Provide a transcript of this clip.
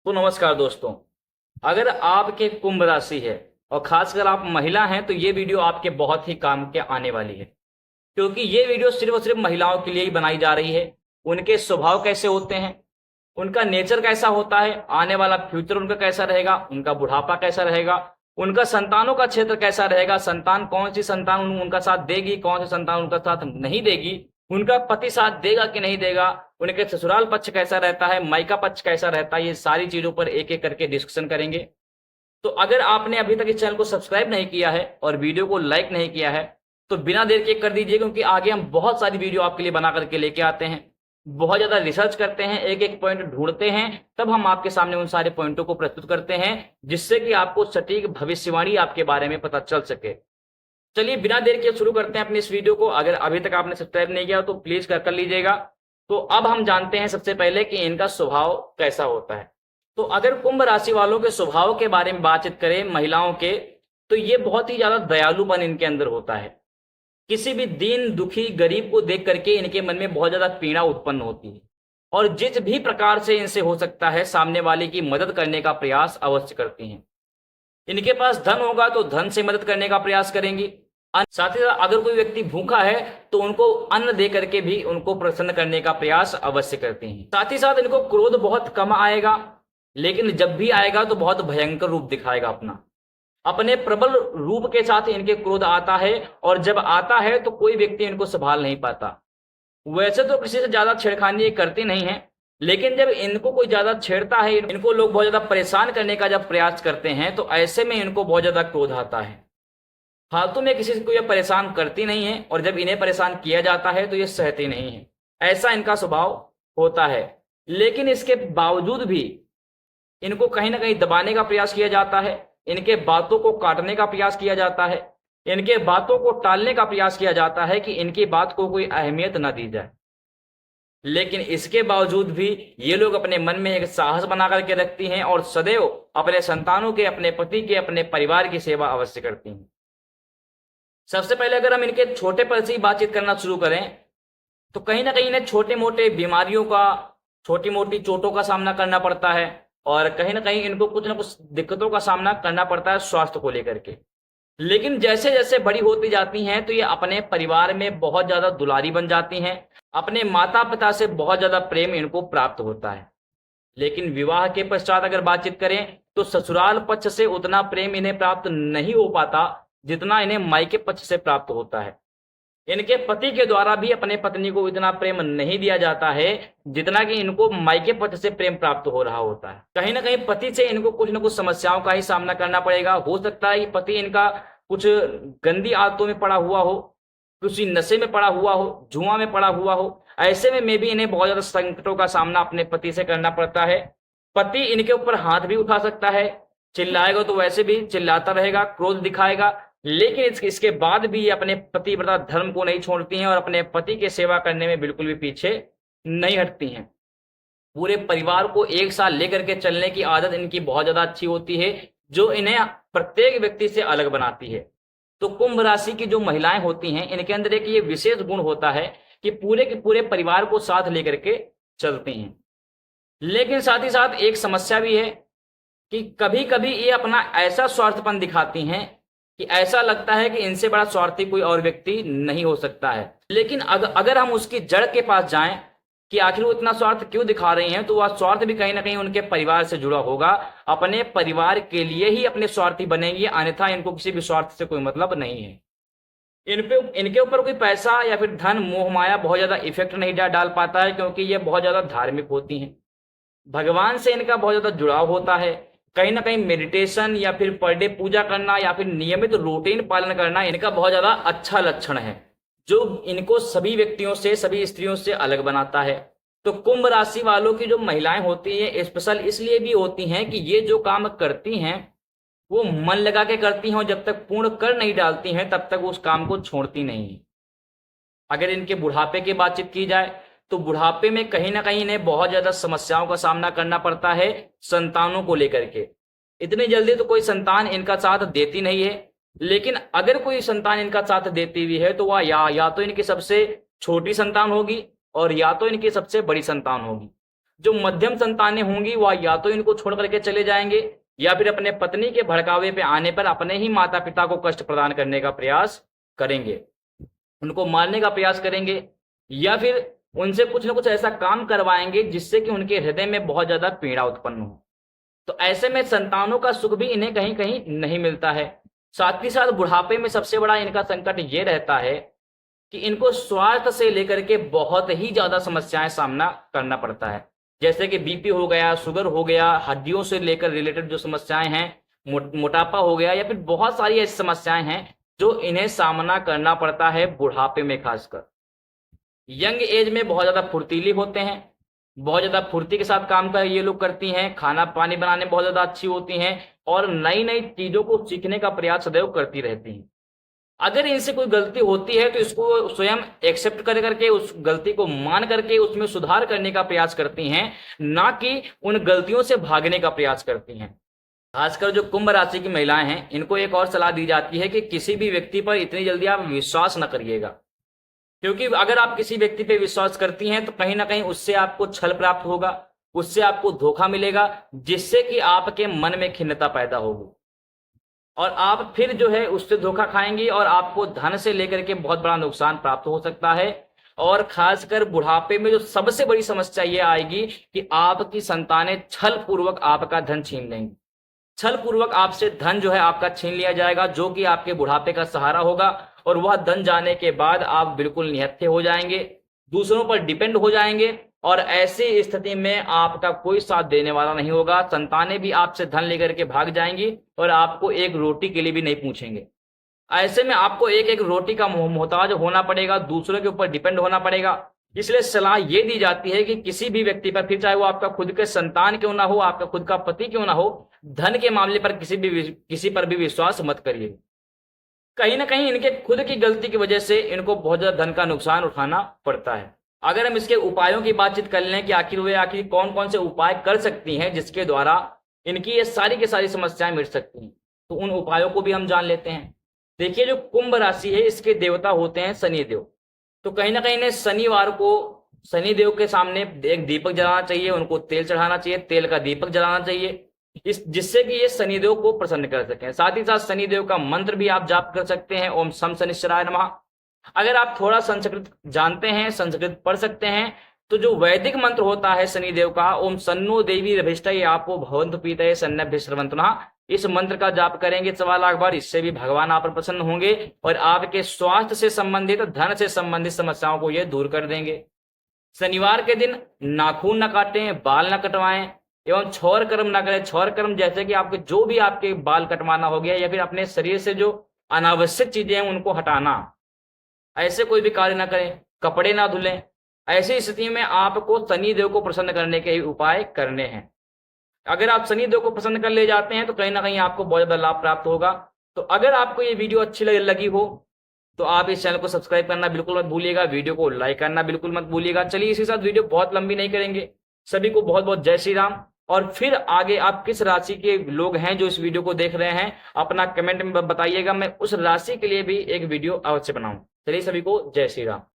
तो नमस्कार दोस्तों। अगर आपके कुंभ राशि है और खासकर आप महिला हैं तो ये वीडियो आपके बहुत ही काम के आने वाली है, क्योंकि ये वीडियो सिर्फ और सिर्फ महिलाओं के लिए ही बनाई जा रही है। उनके स्वभाव कैसे होते हैं, उनका नेचर कैसा होता है, आने वाला फ्यूचर उनका कैसा रहेगा, उनका बुढ़ापा कैसा रहेगा, उनका संतानों का क्षेत्र कैसा रहेगा, संतान कौन सी संतान उनका साथ देगी, कौन सी संतान उनका साथ नहीं देगी, उनका पति साथ देगा कि नहीं देगा, उनके ससुराल पक्ष कैसा रहता है, मायका पक्ष कैसा रहता है, ये सारी चीजों पर एक एक करके डिस्कशन करेंगे। तो अगर आपने अभी तक इस चैनल को सब्सक्राइब नहीं किया है और वीडियो को लाइक नहीं किया है तो बिना देर के कर दीजिए, क्योंकि आगे हम बहुत सारी वीडियो आपके लिए बना करके लेके आते हैं। बहुत ज्यादा रिसर्च करते हैं, एक एक पॉइंट ढूंढते हैं, तब हम आपके सामने उन सारे पॉइंटों को प्रस्तुत करते हैं, जिससे कि आपको सटीक भविष्यवाणी आपके बारे में पता चल सके। चलिए बिना देर के शुरू करते हैं अपनी इस वीडियो को। अगर अभी तक आपने सब्सक्राइब नहीं किया तो प्लीज कर लीजिएगा। तो अब हम जानते हैं सबसे पहले कि इनका स्वभाव कैसा होता है। तो अगर कुंभ राशि वालों के स्वभाव के बारे में बातचीत करें, महिलाओं के, तो ये बहुत ही ज्यादा दयालुपन इनके अंदर होता है। किसी भी दीन दुखी गरीब को देख करके इनके मन में बहुत ज्यादा पीड़ा उत्पन्न होती है और जिस भी प्रकार से इनसे हो सकता है सामने वाले की मदद करने का प्रयास अवश्य करती हैं। इनके पास धन होगा तो धन से मदद करने का प्रयास करेंगी। साथ ही साथ अगर कोई व्यक्ति भूखा है तो उनको अन्न दे करके भी उनको प्रसन्न करने का प्रयास अवश्य करती हैं। साथ ही साथ इनको क्रोध बहुत कम आएगा, लेकिन जब भी आएगा तो बहुत भयंकर रूप दिखाएगा। अपने प्रबल रूप के साथ इनके क्रोध आता है और जब आता है तो कोई व्यक्ति इनको संभाल नहीं पाता। वैसे तो किसी से ज्यादा छेड़खानी ये करती नहीं है, लेकिन जब इनको कोई ज्यादा छेड़ता है, इनको लोग बहुत ज्यादा परेशान करने का जब प्रयास करते हैं तो ऐसे में इनको बहुत ज्यादा क्रोध आता है। फालतू में किसी को ये परेशान करती नहीं है और जब इन्हें परेशान किया जाता है तो ये सहती नहीं है। ऐसा इनका स्वभाव होता है। लेकिन इसके बावजूद भी इनको कहीं ना कहीं दबाने का प्रयास किया जाता है, इनके बातों को काटने का प्रयास किया जाता है, इनके बातों को टालने का प्रयास किया जाता है कि इनकी बात को कोई अहमियत न दी जाए। लेकिन इसके बावजूद भी ये लोग अपने मन में एक साहस बना करके रखती हैं और सदैव अपने संतानों के, अपने पति के, अपने परिवार की सेवा अवश्य करती हैं। सबसे पहले अगर हम इनके छोटे पल से ही बातचीत करना शुरू करें तो कहीं ना कहीं इन्हें छोटे मोटे बीमारियों का, छोटी मोटी चोटों का सामना करना पड़ता है और कहीं ना कहीं इनको कुछ ना कुछ दिक्कतों का सामना करना पड़ता है स्वास्थ्य को लेकर के। लेकिन जैसे जैसे बड़ी होती जाती हैं तो ये अपने परिवार में बहुत ज्यादा दुलारी बन जाती हैं। अपने माता पिता से बहुत ज्यादा प्रेम इनको प्राप्त होता है। लेकिन विवाह के पश्चात अगर बातचीत करें तो ससुराल पक्ष से उतना प्रेम इन्हें प्राप्त नहीं हो पाता जितना इन्हें मायके पक्ष से प्राप्त होता है। इनके पति के द्वारा भी अपने पत्नी को इतना प्रेम नहीं दिया जाता है जितना कि इनको मायके पक्ष से प्रेम प्राप्त हो रहा होता है। कहीं ना कहीं पति से इनको कुछ ना कुछ समस्याओं का ही सामना करना पड़ेगा। हो सकता है कि पति इनका कुछ गंदी आदतों में पड़ा हुआ हो, किसी नशे में पड़ा हुआ हो, जुआ में पड़ा हुआ हो। ऐसे में भी इन्हें बहुत ज्यादा संकटों का सामना अपने पति से करना पड़ता है। पति इनके ऊपर हाथ भी उठा सकता है, चिल्लाएगा तो वैसे भी चिल्लाता रहेगा, क्रोध दिखाएगा, लेकिन इसके बाद भी ये अपने पतिव्रता धर्म को नहीं छोड़ती हैं और अपने पति की सेवा करने में बिल्कुल भी पीछे नहीं हटती हैं। पूरे परिवार को एक साथ लेकर के चलने की आदत इनकी बहुत ज्यादा अच्छी होती है, जो इन्हें प्रत्येक व्यक्ति से अलग बनाती है। तो कुंभ राशि की जो महिलाएं होती हैं इनके अंदर एक ये विशेष गुण होता है कि पूरे के पूरे परिवार को साथ लेकर के चलती हैं। लेकिन साथ ही साथ एक समस्या भी है कि कभी कभी ये अपना ऐसा स्वार्थपन दिखाती हैं कि ऐसा लगता है कि इनसे बड़ा स्वार्थी कोई और व्यक्ति नहीं हो सकता है। लेकिन अगर हम उसकी जड़ के पास जाएं कि आखिर वो इतना स्वार्थ क्यों दिखा रही हैं, तो वह स्वार्थ भी कहीं ना कहीं उनके परिवार से जुड़ा होगा। अपने परिवार के लिए ही अपने स्वार्थी बनेंगे, अन्यथा इनको किसी भी स्वार्थ से कोई मतलब नहीं है। इनके ऊपर कोई पैसा या फिर धन, मोह माया बहुत ज्यादा इफेक्ट नहीं डाल पाता है, क्योंकि ये बहुत ज्यादा धार्मिक होती हैं। भगवान से इनका बहुत ज्यादा जुड़ाव होता है। कहीं ना कहीं मेडिटेशन या फिर पर डे पूजा करना या फिर नियमित रूटीन पालन करना इनका बहुत ज्यादा अच्छा लक्षण है, जो इनको सभी व्यक्तियों से, सभी स्त्रियों से अलग बनाता है। तो कुंभ राशि वालों की जो महिलाएं होती हैं स्पेशल इसलिए भी होती हैं कि ये जो काम करती हैं वो मन लगा के करती हैं और जब तक पूर्ण कर नहीं डालती हैं तब तक उस काम को छोड़ती नहीं है। अगर इनके बुढ़ापे की बातचीत की जाए तो बुढ़ापे में कहीं ना कहीं इन्हें बहुत ज्यादा समस्याओं का सामना करना पड़ता है संतानों को लेकर के। इतनी जल्दी तो कोई संतान इनका साथ देती नहीं है, लेकिन अगर कोई संतान इनका साथ देती भी है तो वह या तो इनकी सबसे छोटी संतान होगी और या तो इनकी सबसे बड़ी संतान होगी। जो मध्यम संतानें होंगी वह या तो इनको छोड़ करके चले जाएंगे या फिर अपने पत्नी के भड़कावे पे आने पर अपने ही माता पिता को कष्ट प्रदान करने का प्रयास करेंगे, उनको मारने का प्रयास करेंगे, या फिर उनसे कुछ ना कुछ ऐसा काम करवाएंगे जिससे कि उनके हृदय में बहुत ज्यादा पीड़ा उत्पन्न हो। तो ऐसे में संतानों का सुख भी इन्हें कहीं कहीं नहीं मिलता है। साथ ही साथ बुढ़ापे में सबसे बड़ा इनका संकट ये रहता है कि इनको स्वास्थ्य से लेकर के बहुत ही ज्यादा समस्याएं सामना करना पड़ता है, जैसे कि बीपी हो गया, शुगर हो गया, हड्डियों से लेकर रिलेटेड जो समस्याएं हैं, मोटापा हो गया, या फिर बहुत सारी ऐसी समस्याएं हैं जो इन्हें सामना करना पड़ता है बुढ़ापे में। खासकर यंग एज में बहुत ज्यादा फुर्तीली होते हैं, बहुत ज्यादा फुर्ती के साथ काम का ये लोग करती हैं, खाना पानी बनाने बहुत ज्यादा अच्छी होती हैं और नई नई चीजों को सीखने का प्रयास सदैव करती रहती हैं। अगर इनसे कोई गलती होती है तो इसको स्वयं एक्सेप्ट कर करके उस गलती को मान करके उसमें सुधार करने का प्रयास करती हैं, ना कि उन गलतियों से भागने का प्रयास करती हैं। खासकर जो कुंभ राशि की महिलाएं हैं, इनको एक और सलाह दी जाती है कि किसी भी व्यक्ति पर इतनी जल्दी आप विश्वास न करिएगा, क्योंकि अगर आप किसी व्यक्ति पे विश्वास करती हैं तो कहीं ना कहीं उससे आपको छल प्राप्त होगा, उससे आपको धोखा मिलेगा, जिससे कि आपके मन में खिन्नता पैदा होगी और आप फिर जो है उससे धोखा खाएंगी और आपको धन से लेकर के बहुत बड़ा नुकसान प्राप्त हो सकता है। और खासकर बुढ़ापे में जो सबसे बड़ी समस्या ये आएगी कि आपकी संतानें छल पूर्वक आपका धन छीन लेंगी, छल पूर्वक आपसे धन जो है आपका छीन लिया जाएगा, जो कि आपके बुढ़ापे का सहारा होगा। और वह धन जाने के बाद आप बिल्कुल निहत्थे हो जाएंगे, दूसरों पर डिपेंड हो जाएंगे और ऐसी स्थिति में आपका कोई साथ देने वाला नहीं होगा। संतानें भी आपसे धन लेकर के भाग जाएंगी और आपको एक रोटी के लिए भी नहीं पूछेंगे। ऐसे में आपको एक एक रोटी का मोहताज होना पड़ेगा, दूसरों के ऊपर डिपेंड होना पड़ेगा। इसलिए सलाह ये दी जाती है कि किसी भी व्यक्ति पर, फिर चाहे वो आपका खुद के संतान क्यों ना हो, आपका खुद का पति क्यों ना हो, धन के मामले पर किसी पर भी विश्वास मत करिए। कहीं ना कहीं इनके खुद की गलती की वजह से इनको बहुत ज्यादा धन का नुकसान उठाना पड़ता है। अगर हम इसके उपायों की बातचीत कर लें कि आखिर कौन कौन से उपाय कर सकती हैं जिसके द्वारा इनकी ये सारी की सारी समस्याएं मिट सकती हैं, तो उन उपायों को भी हम जान लेते हैं। देखिए, जो कुंभ राशि है इसके देवता होते हैं शनिदेव। तो कहीं ना कहीं इन्हें शनिवार को शनिदेव के सामने एक दीपक जलाना चाहिए, उनको तेल चढ़ाना चाहिए, तेल का दीपक जलाना चाहिए, जिससे कि ये शनिदेव को प्रसन्न कर सकें। साथ ही साथ शनिदेव का मंत्र भी आप जाप कर सकते हैं, ओम शम शनिश्चराय नमः। अगर आप थोड़ा संस्कृत जानते हैं, संस्कृत पढ़ सकते हैं, तो जो वैदिक मंत्र होता है शनिदेव का, ओम सन्नो देवी रभिष्टये आपो भवन्तु पीतये सन्नभ्य श्रवन्तुनः, इस मंत्र का जाप करेंगे 1.25 लाख बार। इससे भी भगवान आप पर प्रसन्न होंगे और आपके स्वास्थ्य से संबंधित, धन से संबंधित समस्याओं को ये दूर कर देंगे। शनिवार के दिन नाखून न काटें, बाल न कटवाएं एवं क्षौर कर्म न करें। क्षौर कर्म जैसे कि आपके जो भी आपके बाल कटवाना हो गया या फिर अपने शरीर से जो अनावश्यक चीजें हैं उनको हटाना, ऐसे कोई भी कार्य ना करें। कपड़े ना धुलें। ऐसी स्थिति में आपको शनिदेव को प्रसन्न करने के उपाय करने हैं। अगर आप शनिदेव को प्रसन्न कर ले जाते हैं तो कहीं ना कहीं आपको बहुत ज्यादा लाभ प्राप्त होगा। तो अगर आपको ये वीडियो अच्छी लगी हो तो आप इस चैनल को सब्सक्राइब करना बिल्कुल मत भूलिएगा, वीडियो को लाइक करना बिल्कुल मत भूलिएगा। चलिए, इसी साथ वीडियो बहुत लंबी नहीं करेंगे। सभी को बहुत बहुत जय श्री राम। और फिर आगे आप किस राशि के लोग हैं जो इस वीडियो को देख रहे हैं, अपना कमेंट में बताइएगा, मैं उस राशि के लिए भी एक वीडियो अवश्य बनाऊं। चलिए, सभी को जय श्री राम।